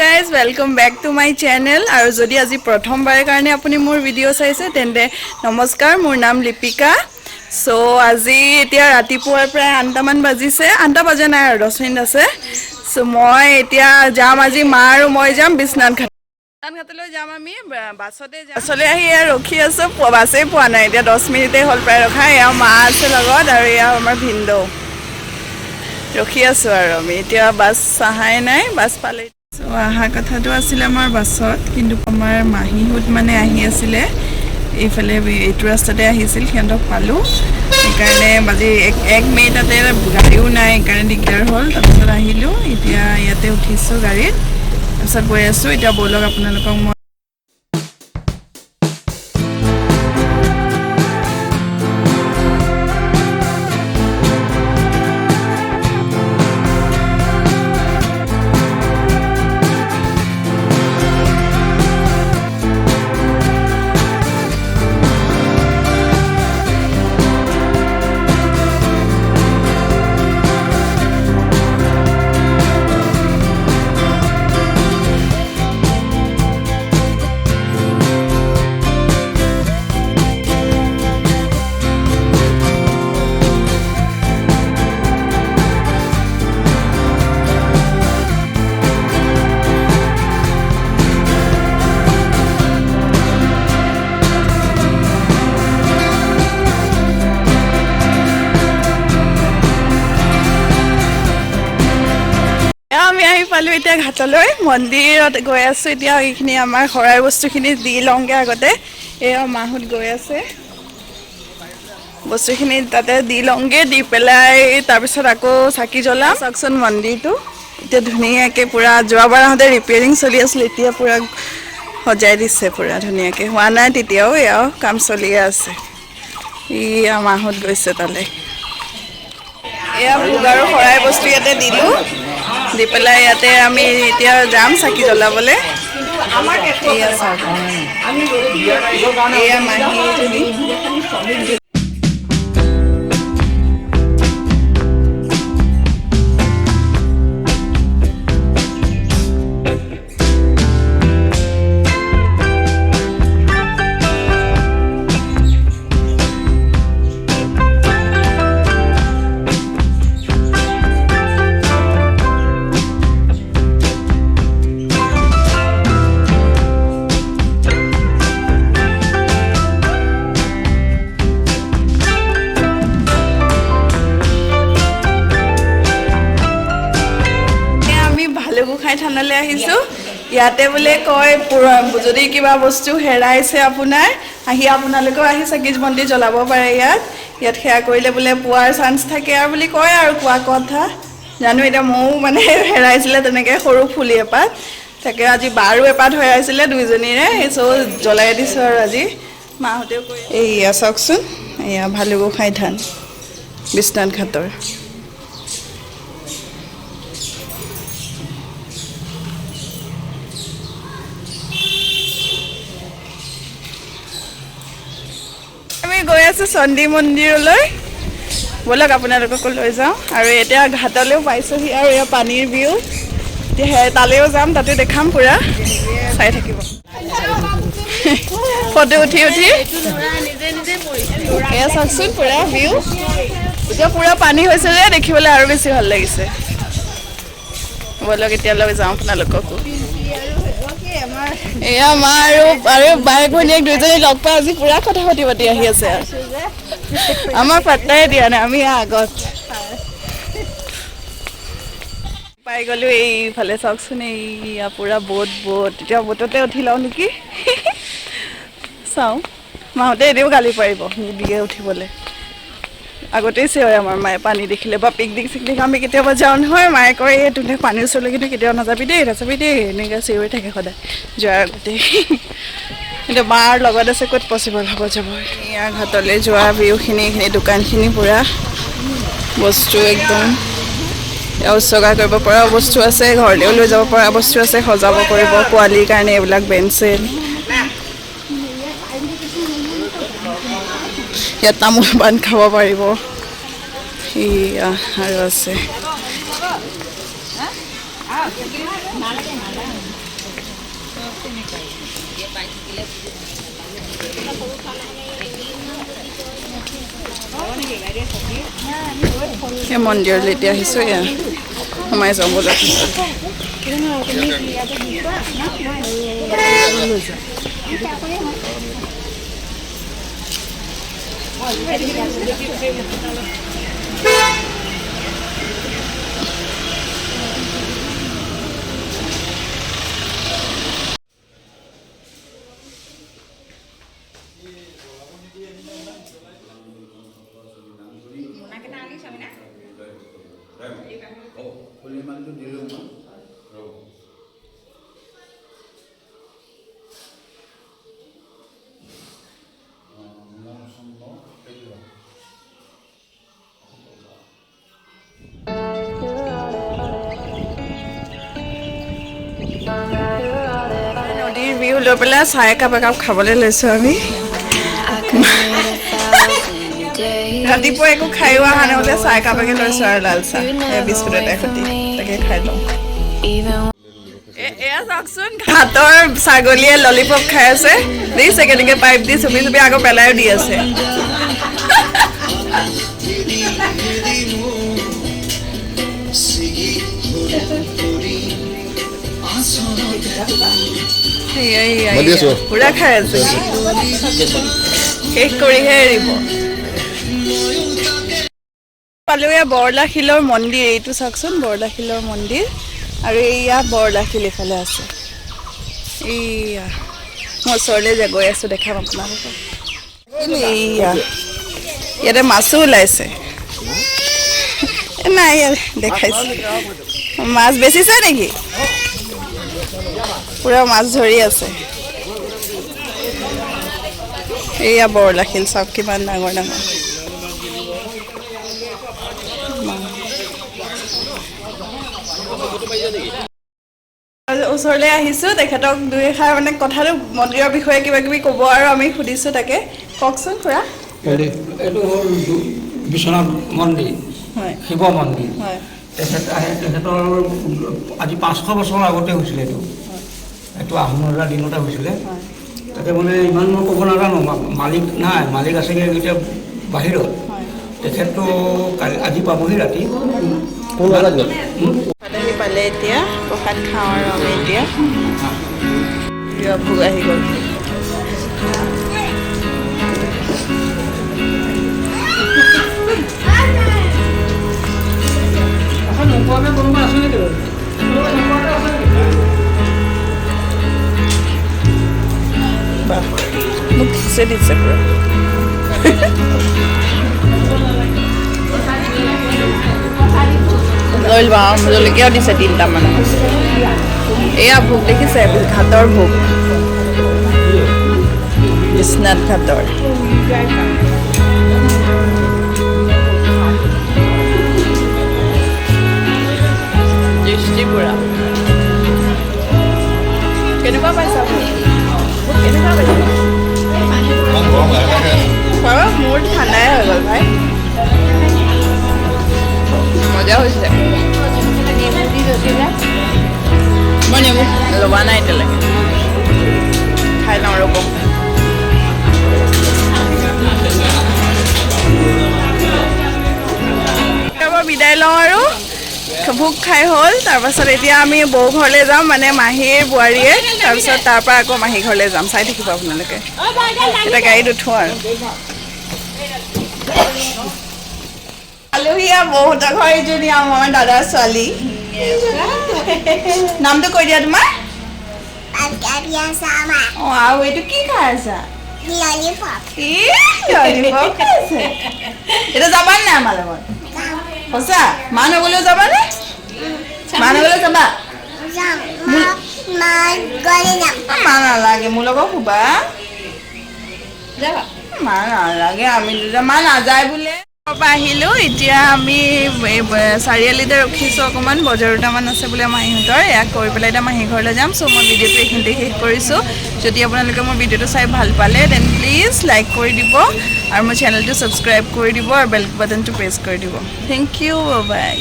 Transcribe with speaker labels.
Speaker 1: guys welcome back to my channel আৰু যদি আজি প্ৰথমবাৰৰ কাৰণে আপুনি মোৰ ভিডিঅ' চাইছে তেন্তে নমস্কাৰ মোৰ নাম লিপিকা সো আজি এতিয়া ৰাতিপুৱাৰ প্ৰায় 8মান বাজিছে 8টা বাজা নাই আৰু 10 মিনিট আছে সো মই এতিয়া যাম আজি মা আৰু মই যাম বিশ্বনাথ ঘাটলৈ যাম আমি বাছতে আহি ৰখি আছো বাছেই পোৱা নাই এতিয়া 10 মিনিটেই হ'ল প্ৰায় ৰখা এয়া মা আছে লগত আৰু এয়া আমাৰ ভিনদেউ ৰখি আছো আৰু আমি এতিয়া বাছ আহাই নাই বাছ পালে অহা কথাটো আছিলে আমাৰ বাছত কিন্তু আমাৰ মাহীহুত মানে আহি আছিলে এইফালে এইটো ৰাস্তাতে আহিছিল সিহঁতক পালো সেইকাৰণে বাজি 1 মিনিট তাতে গাড়ীও নাই সেইকাৰণে দিগদাৰ হ'ল তাৰপিছত আহিলো এতিয়া ইয়াতে উঠিছো গাড়ীত তাৰপিছত গৈ আছো এতিয়া বলক আপোনালোকক মই আমি আহি পালো এতিয়া ঘাটলৈ মন্দিৰত গৈ আছো এতিয়া এইখিনি আমাৰ খৰাৰ বস্তুখিনি দি লওঁগে আগতে এয়া মাহুত গৈ আছে বস্তুখিনি তাতে দি লওঁগে দি পেলাই তাৰপিছত আকৌ চাকি জ্বলাম চাওকচোন মন্দিৰটো এতিয়া ধুনীয়াকৈ পুৰা যোৱাবাৰ আহোঁতে ৰিপেয়াৰিং চলি আছিল এতিয়া পুৰা সজাই দিছে পুৰা ধুনীয়াকৈ হোৱা নাই তেতিয়াও এয়াও কাম চলিয়ে আছে এয়া মাহুত গৈছে তালৈ এয়া ভোগ আৰু শৰাই বস্তু ইয়াতে দিলোঁ দি পেলাই ইয়াতে আমি এতিয়া যাম চাকি জ্বলাবলৈ এয়া চাওক এয়া মাহীজনী থানালৈ আহিছোঁ ইয়াতে বোলে কয় যদি কিবা বস্তু হেৰাইছে আপোনাৰ আহি আপোনালোকেও আহি চাকি বন্তি জ্বলাব পাৰে ইয়াত সেয়া কৰিলে বোলে পোৱাৰ চান্স থাকে আৰু বুলি কয় আৰু কোৱা কথা জানো এতিয়া ময়ো মানে হেৰাইছিলে তেনেকৈ সৰু ফুলি এপাত তাকে আজি বাৰো এপাত হেৰাইছিলে দুইজনীৰে সেই জ্বলাই দিছোঁ আৰু আজি মাহঁতেও কৈ এইয়া চাওকচোন এয়া ভালুকগোসাঁই থান বিশ্বনাথ ঘাটৰ গৈ আছো চণ্ডী মন্দিৰলৈ বলক আপোনালোককো লৈ যাওঁ আৰু এতিয়া ঘাটলৈও পাইছোঁহি আৰু এয়া পানীৰ ভিউ এতিয়া তালৈও যাম তাতে দেখাম পুৰা চাই থাকিব ফটো উঠি এয়া চাওকচোন পুৰা ভিউ এতিয়া পুৰা পানী হৈছে যে দেখিবলৈ আৰু বেছি ভাল লাগিছে বলক এতিয়া লৈ যাওঁ আপোনালোককো এয়া মা আৰু বাই ভনীয়েক দুইজনী লগ পাই আজি পুৰা কথা পাতি আহি আছে আমাৰ পাত্তাই দিয়া নাই আমি আগত পাই গ'লো এইফালে চাওকচোন এইয়া পুৰা বোট এতিয়া বোটতে উঠি লওঁ নেকি চাওঁ মাহঁতে এনেও গালি পাৰিব নিদিয়ে উঠিবলৈ আগতেই চিঞৰে আমাৰ মায়ে পানী দেখিলে বা পিকনিক আমি কেতিয়াবা যাওঁ নহয় মায়ে কয় এই তোনে পানীৰ ওচৰলৈ কিন্তু কেতিয়াও নাযাবি দেই এনেকৈ চিঞৰি থাকে সদায় যোৱাৰ আগতেই কিন্তু মাৰ লগত আছে ক'ত পচিবল হ'ব যাব এয়া ঘাটলৈ যোৱা ভিউখিনি এইখিনি দোকানখিনি পুৰা বস্তু একদম উৎসৰ্গা কৰিব পৰা বস্তু আছে ঘৰলৈও লৈ যাব পৰা বস্তু আছে সজাব কৰিব পোৱালিৰ কাৰণে এইবিলাক পেঞ্চিল ইয়াত তামোল পাণ খাব পাৰিব আৰু আছে সেই মন্দিৰলৈ এতিয়া আহিছোঁ এয়া সোমাই যাওঁ বজাৰ নদীৰ ভিউ লৈ পেলাই চাহ একাপ খাবলৈ লৈছোঁ আমি ৰাতিপুৱা একো খাইও অহা নাই বোলে চাহ একাপকে লৈছোঁ আৰু লাল চাহ বিস্কুট এটা সৈতে তাকে খাই লওঁ এয়া চাওকচোন ঘাটৰ ছাগলীয়ে ললিপপ খাই আছে দেখিছে কেনেকৈ পাইপ দি চুপি চুপি আকৌ পেলাইও দি আছে পুৰা খাই আছে শেষ কৰিহে এৰিব পালোঁ এয়া বৰলাশিলৰ মন্দিৰ এইটো চাওকচোন বৰলাশিলৰ মন্দিৰ আৰু এইয়া বৰলাশিল এইফালে আছে এইয়া মই ওচৰলৈ যে গৈ আছোঁ দেখাম আপোনালোকক এইয়া ইয়াতে মাছো ওলাইছে নাই দেখাইছোঁ মাছ বেচিছে নেকি পুৰা মাছ ধৰি আছে এইয়া বৰলাশিল চাওক কিমান ডাঙৰ ডাঙৰ ওচৰলৈ আহিছোঁ তেখেতক দুই এষাৰ মানে কথাটো মন্দিৰৰ বিষয়ে কিবা কিবি ক'ব আৰু আমি সুধিছোঁ তাকে কওকচোন খুৰা
Speaker 2: এইটো হ'ল বিশ্বনাথ মন্দিৰ শিৱ মন্দিৰ তেখেতৰ আজি 500 বছৰৰ আগতে হৈছিলে এইটো আহোম ৰজাৰ দিনতে হৈছিলে তাতে মানে ইমান মই ক'ব নাজানো মালিক নাই মালিক আছেগৈ এতিয়া বাহিৰত তেখেতটো আজি পাবহি ৰাতি
Speaker 1: পালে এতিয়া প্ৰসাদ খাওঁ আৰু আমি এতিয়া ভোগ আহি গ'ল মোক খিচে দিছে পুৰা লৈ লোৱা জলকীয়াও দিছে 3টামান এয়া ভোগ দেখিছে ঘাটৰ ভোগ বিশ্বনাথ ঘাটৰ দৃষ্টিপুৰা কেনেকুৱা পাইছা কেনেকুৱা পাইছা মোৰ ঠাণ্ডাই হৈ গ'ল ভাই মজা হৈছে মই নেমু ল'বা নাই এতিয়ালৈকে খাই লওঁ ৰ'ব বিদায় লওঁ আৰু ভোগ খাই হ'ল তাৰপাছত এতিয়া আমি বৌ ঘৰলৈ যাম মানে মাহীৰ বোৱাৰীয়ে তাৰপিছত তাৰপৰা আকৌ মাহী ঘৰলৈ যাম চাই থাকিব আপোনালোকে এতিয়া গাড়ীত উঠোঁ আৰু আলহী বৌহঁতৰ ঘৰ এইজনী আমাৰ দাদাৰ ছোৱালী নামটো কৈ দিয়া তোমাৰ অঁ আৰু এইটো কি খাই আছা এতিয়া যাবা নাই আমাৰ লগত সঁচা মা নগলেও যাবানে মা নগলেও যাবা মা নালাগে মোৰ লগত শুবা মা নালাগে আমি মা নাযায় বোলে আহিলোঁ এতিয়া আমি চাৰিআলিতে ৰখিছোঁ অকণমান বজাৰ দুটামান আছে বোলে মাহীহঁতৰ এয়া কৰি পেলাই এতিয়া মাহী ঘৰলৈ যাম চ' মই ভিডিঅ'টো এইখিনিতে শেষ কৰিছোঁ যদি আপোনালোকে মোৰ ভিডিঅ'টো চাই ভাল পালে দেন প্লিজ লাইক কৰি দিব আৰু মোৰ চেনেলটো ছাবস্ক্ৰাইব কৰি দিব আৰু বেল বাটনটো প্ৰেছ কৰি দিব থেংক ইউ বাই